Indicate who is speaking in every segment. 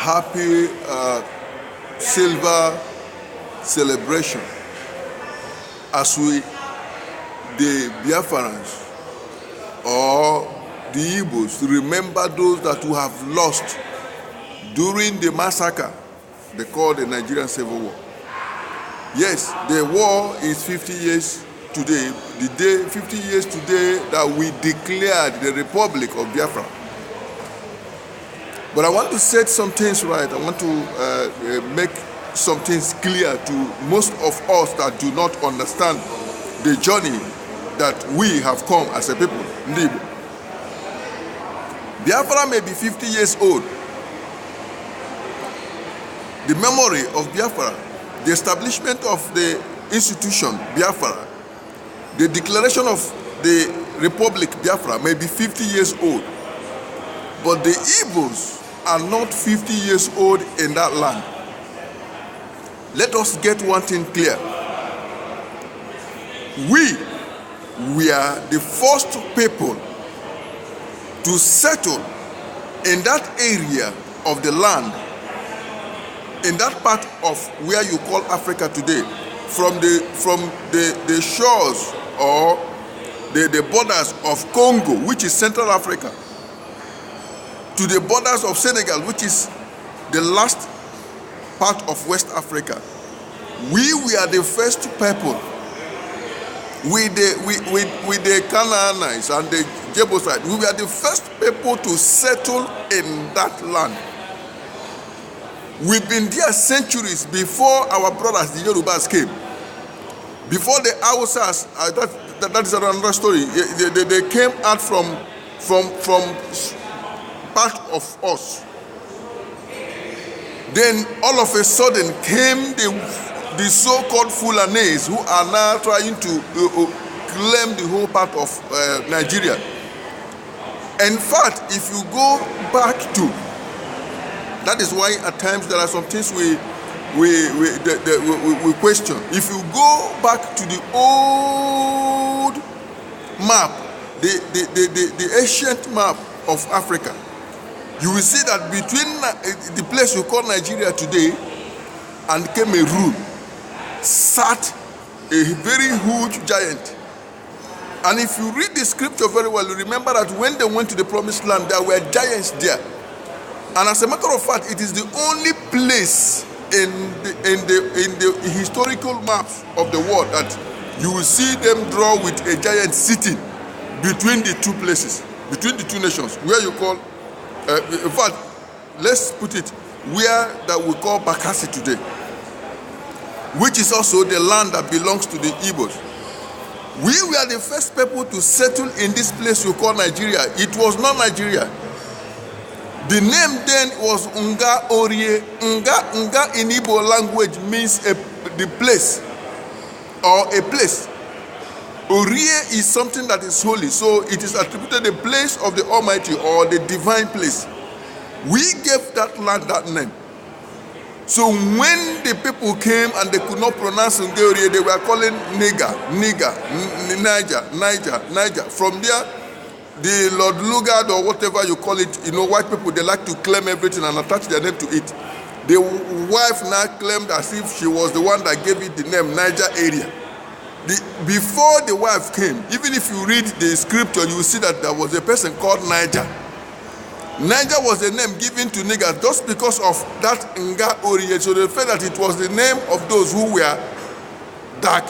Speaker 1: happy silver celebration as the Biafrans or the Igbos remember those that who have lost during the massacre they call the Nigerian Civil War. Yes, the war is 50 years today, 50 years today that we declared the Republic of Biafra. But I want to set some things right. I want to make some things clear to most of us that do not understand the journey that we have come as a people. Biafra may be 50 years old. The memory of Biafra, the establishment of the institution Biafra, the declaration of the Republic Biafra may be 50 years old. But the Igbos are not 50 years old in that land. Let us get one thing clear. We are the first people to settle in that area of the land, in that part of where you call Africa today, from the shores or the borders of Congo, which is Central Africa, to the borders of Senegal, which is the last part of West Africa. We were the first people with the Canaanites and the Jebusites. We were the first people to settle in that land. We've been there centuries before our brothers, the Yorubas, came. Before the Hausas, that is another story. They came out from part of us. Then all of a sudden came the so-called Fulanis who are now trying to claim the whole part of Nigeria. In fact, if you go back to, that is why at times there are some things we question. If you go back to the old map, the ancient map of Africa, you will see that between the place you call Nigeria today and Cameroon sat a very huge giant. And if you read the scripture very well, you remember that when they went to the promised land, there were giants there. And as a matter of fact, it is the only place in the historical maps of the world that you will see them draw with a giant sitting between the two places, between the two nations, where you call, in fact, let's put it where that we call Bakassi today, which is also the land that belongs to the Igbos. We were the first people to settle in this place you call Nigeria. It was not Nigeria. The name then was Nga Orie. Nga in Igbo language means the place or a place. Orie is something that is holy, so it is attributed the place of the Almighty or the divine place. We gave that land that name. So when the people came and they could not pronounce Nga Orie, they were calling Niger, Niger. From there, the Lord Lugard or whatever you call it, white people, they like to claim everything and attach their name to it. The wife now claimed as if she was the one that gave it the name Niger area. Before the wife came, even if you read the scripture, you will see that there was a person called Niger. Niger was a name given to niggers just because of that Nga Orie. So they felt that it was the name of those who were dark.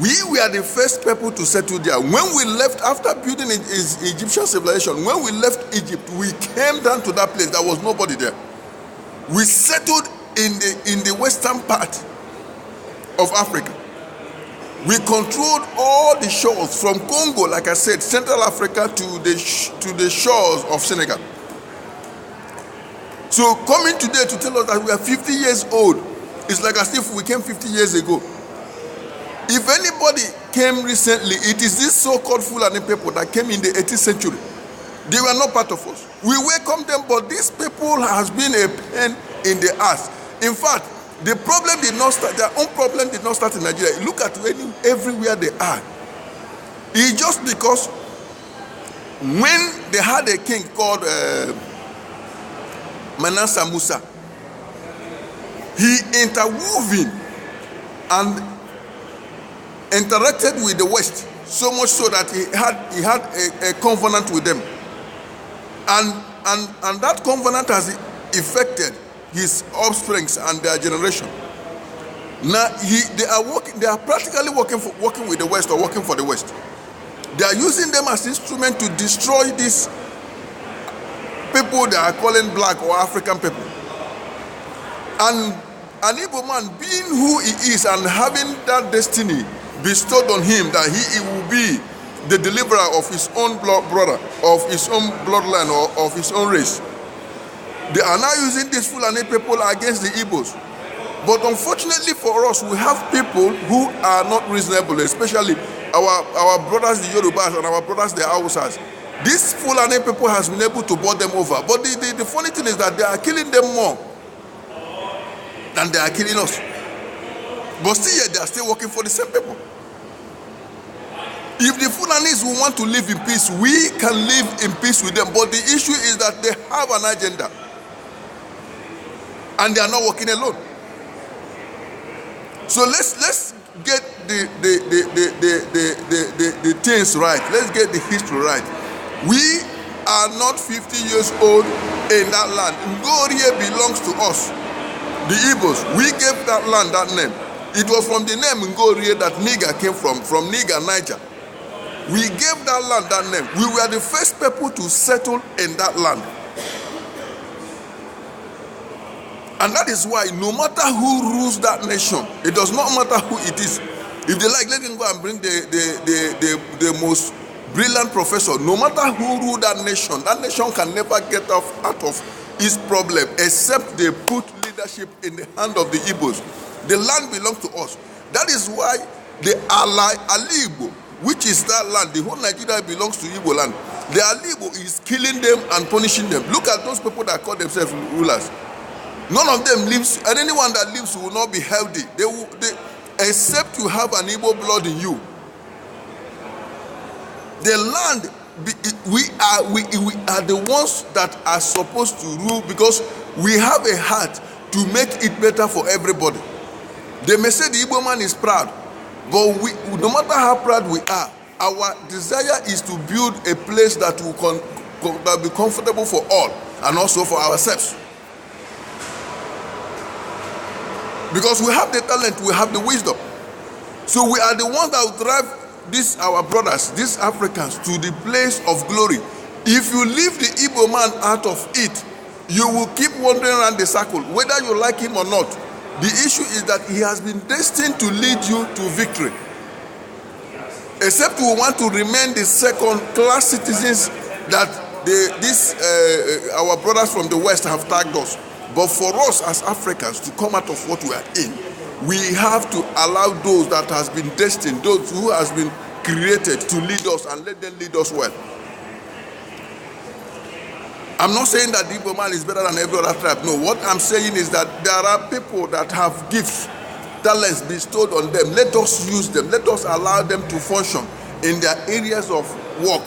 Speaker 1: We were the first people to settle there. When we left, after building Egyptian civilization, when we left Egypt, we came down to that place. There was nobody there. We settled in the western part of Africa. We controlled all the shores from Congo, like I said, Central Africa to the shores of Senegal. So coming today to tell us that we are 50 years old, it's like as if we came 50 years ago. If anybody came recently, it is this so-called Fulani people that came in the 18th century. They were not part of us. We welcome them, but these people has been a pain in the ass. In fact, the problem did not start, their own problem did not start in Nigeria. Look at everywhere they are. It's just because when they had a king called Manasa Musa. He interwoven and interacted with the West, so much so that he had a covenant with them, and that covenant has affected his offsprings and their generation. Now they are practically working with the West, or working for the West. They are using them as instrument to destroy these people they are calling black or African people. And an Igbo man, being who he is and having that destiny bestowed on him, that he will be the deliverer of his own brother, of his own bloodline, or of his own race. They are now using these Fulani people against the Igbos. But unfortunately for us, we have people who are not reasonable, especially our brothers, the Yorubas, and our brothers, the Hausas. These Fulani people has been able to board them over. But the funny thing is that they are killing them more than they are killing us. But still yet, they are still working for the same people. If the Fulanis will want to live in peace, we can live in peace with them. But the issue is that they have an agenda. And they are not working alone. So let's get the things right. Let's get the history right. We are not 50 years old in that land. Ngorie belongs to us, the Igbos. We gave that land that name. It was from the name Ngorie that Niger came from Niger, Niger. We gave that land that name. We were the first people to settle in that land. And that is why no matter who rules that nation, it does not matter who it is. If they like, let them go and bring the most brilliant professor. No matter who rule that nation can never get out of its problem, except they put leadership in the hand of the Igbos. The land belongs to us. That is why the Ali Igbo, which is that land, the whole Nigeria belongs to Igbo land. The Ali Igbo is killing them and punishing them. Look at those people that call themselves rulers. None of them lives, and anyone that lives will not be healthy. Except you have an Igbo blood in you. The land, we are the ones that are supposed to rule, because we have a heart to make it better for everybody. They may say the Igbo man is proud, but no matter how proud we are, our desire is to build a place that will be comfortable for all, and also for ourselves. Because we have the talent, we have the wisdom. So we are the ones that will drive our brothers, these Africans, to the place of glory. If you leave the Igbo man out of it, you will keep wandering around the circle, whether you like him or not. The issue is that he has been destined to lead you to victory. Except we want to remain the second-class citizens that our brothers from the West have tagged us. But for us as Africans to come out of what we are in, we have to allow those that has been destined, those who has been created, to lead us, and let them lead us well. I'm not saying that the Igbo man is better than every other tribe. No, what I'm saying is that there are people that have gifts, talents bestowed on them. Let us use them. Let us allow them to function in their areas of work.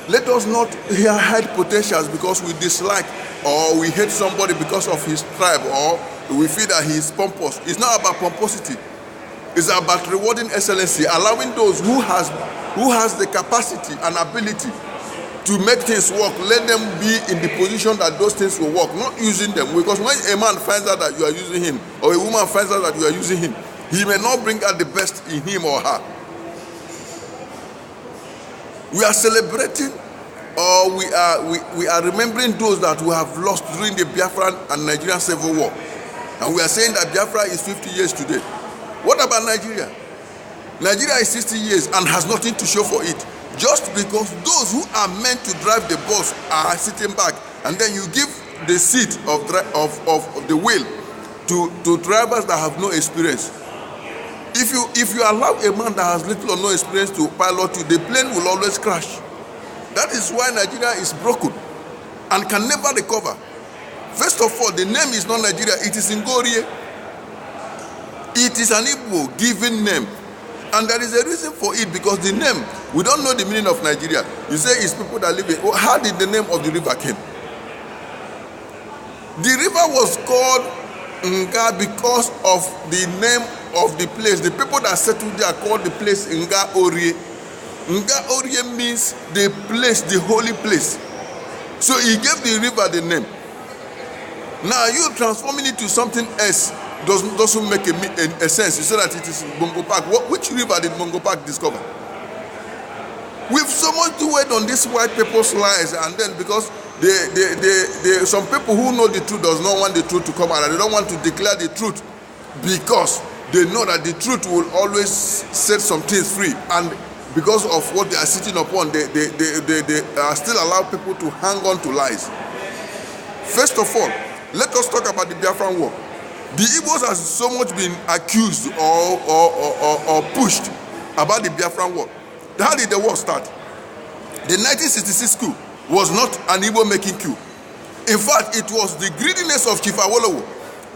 Speaker 1: Let us not hide potentials because we dislike or we hate somebody because of his tribe, or we feel that he is pompous. It's not about pomposity. It's about rewarding excellency, allowing those who has the capacity and ability to make things work. Let them be in the position that those things will work, not using them. Because when a man finds out that you are using him, or a woman finds out that you are using him, he may not bring out the best in him or her. We are celebrating, or we are remembering those that we have lost during the Biafran and Nigerian Civil War. And we are saying that Biafra is 50 years today. What about Nigeria? Nigeria is 60 years and has nothing to show for it. Just because those who are meant to drive the bus are sitting back, and then you give the seat of the wheel to drivers that have no experience. If you allow a man that has little or no experience to pilot you, the plane will always crash. That is why Nigeria is broken and can never recover. First of all, the name is not Nigeria, it is Ngorie. It is an Igbo given name. And there is a reason for it, because the name, we don't know the meaning of Nigeria. You say it's people that live in, how did the name of the river came? The river was called Nga because of the name of the place. The people that settled there called the place Nga Orie. Nga Orie means the place, the holy place. So he gave the river the name. Now you transforming it to something else doesn't make a sense. You say that it is Bongo Park. Which river did Bongo Park discover? We've so much dwelled on these white people's lies, and then because some people who know the truth does not want the truth to come out, and they don't want to declare the truth because they know that the truth will always set some things free, and because of what they are sitting upon, they still allow people to hang on to lies. First of all, let us talk about the Biafran War. The Igbos has so much been accused or pushed about the Biafran War. How did the war start? The 1966 coup was not an Igbo making coup. In fact, it was the greediness of Chief Awolowo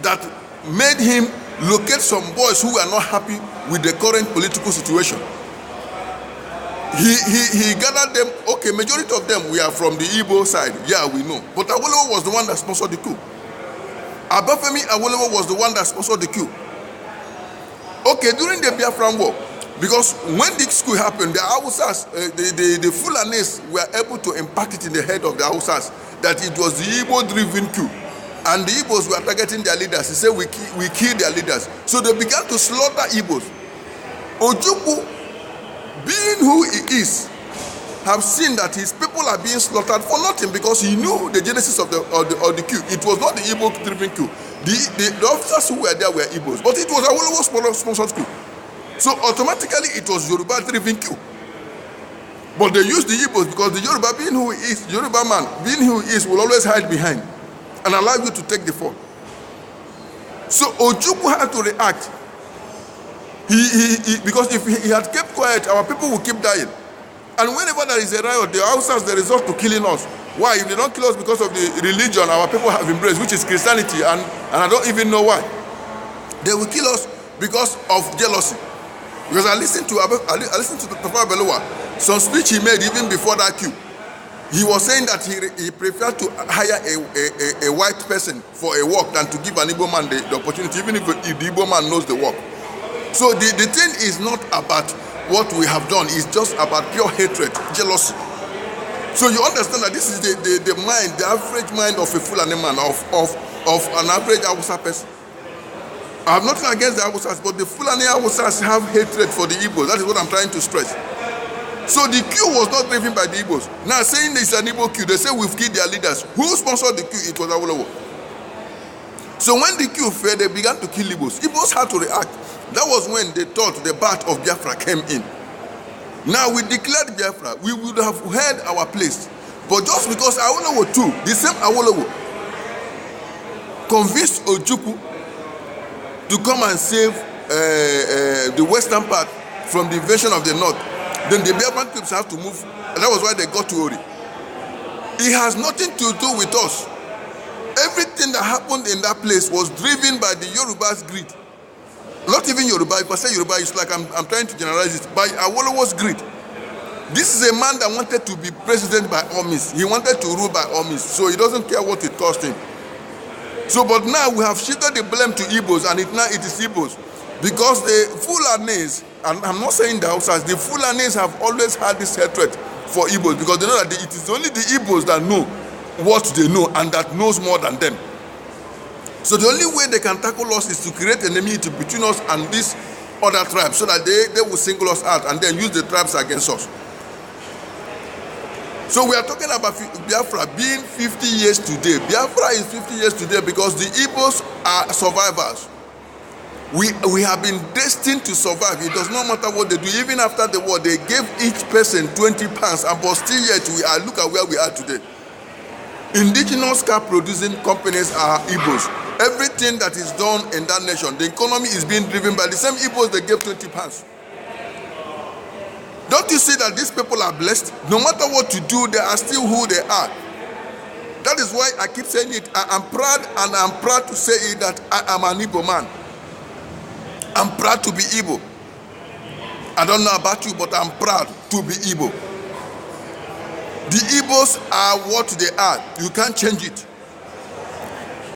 Speaker 1: that made him locate some boys who were not happy with the current political situation. He gathered them. Okay, majority of them we are from the Igbo side. Yeah, we know. But Awolowo was the one that sponsored the coup. Abafemi Awolowo was the one that sponsored the coup. Okay, during the Biafran War, because when this coup happened, the Hausas, the Fulanis were able to impact it in the head of the Hausas that it was the Igbo-driven coup. And the Igbos were targeting their leaders. They said, we kill their leaders. So they began to slaughter Igbos. Ojukwu, being who he is, have seen that his people are being slaughtered for nothing because he knew the genesis of the coup. It was not the Igbo-driven coup. The officers who were there were Igbos, but it was Awolowo-sponsored coup. So automatically it was Yoruba-driven coup. But they used the Igbos because the Yoruba, being who he is, Yoruba man, being who he is, will always hide behind and allow you to take the fall. So Ojukwu had to react. Because if he had kept quiet, our people would keep dying. And whenever there is a riot, the Hausas, they resort to killing us. Why? If they don't kill us because of the religion our people have embraced, which is Christianity, and I don't even know why. They will kill us because of jealousy. Because I listened to Tafawa Balewa, some speech he made even before that coup. He was saying that he preferred to hire a white person for a work than to give an Igbo man the opportunity, even if the Igbo man knows the work. So the thing is not about what we have done, it's just about pure hatred, jealousy. So you understand that this is the mind, the average mind of a Fulani man, of an average Hausa person. I have nothing against the Hausas, but the Fulani Hausas have hatred for the Igbos. That is what I'm trying to stress. So the coup was not driven by the Igbos. Now saying it's an Igbo coup, they say we've killed their leaders. Who sponsored the coup? It was Awolowo. So when the coup failed, they began to kill Igbos. Igbos had to react. That was when they thought the birth of Biafra came in. Now we declared Biafra, we would have held our place. But just because Awolowo too, the same Awolowo, convinced Ojukwu to come and save the western part from the invasion of the north, then the Biafran troops have to move. And that was why they got to Ori. It has nothing to do with us. Everything that happened in that place was driven by the Yoruba's greed. Not even Yoruba. If I say Yoruba, it's like I'm trying to generalize it. By Awolowo's greed. This is a man that wanted to be president by all means. He wanted to rule by all means. So he doesn't care what it cost him. So, but now we have shifted the blame to Igbos, and now it is Igbos. Because the Fulanis, and I'm not saying the Hausas, the Fulanis have always had this hatred for Igbos because they know that it is only the Igbos that know what they know and that knows more than them. So the only way they can tackle us is to create enmity between us and these other tribes so that they will single us out and then use the tribes against us. So we are talking about Biafra being 50 years today. Biafra is 50 years today because the Igbos are survivors. We have been destined to survive. It does not matter what they do. Even after the war, they gave each person 20 pounds, and but still yet look at where we are today. Indigenous car producing companies are Igbos. Everything that is done in that nation, the economy is being driven by the same Igbos they gave 20 pounds. Don't you see that these people are blessed? No matter what you do, they are still who they are. That is why I keep saying it. I am proud, and I'm proud to say it, that I am an Igbo man. I'm proud to be Igbo. I don't know about you, but I'm proud to be Igbo. The Igbos are what they are. You can't change it.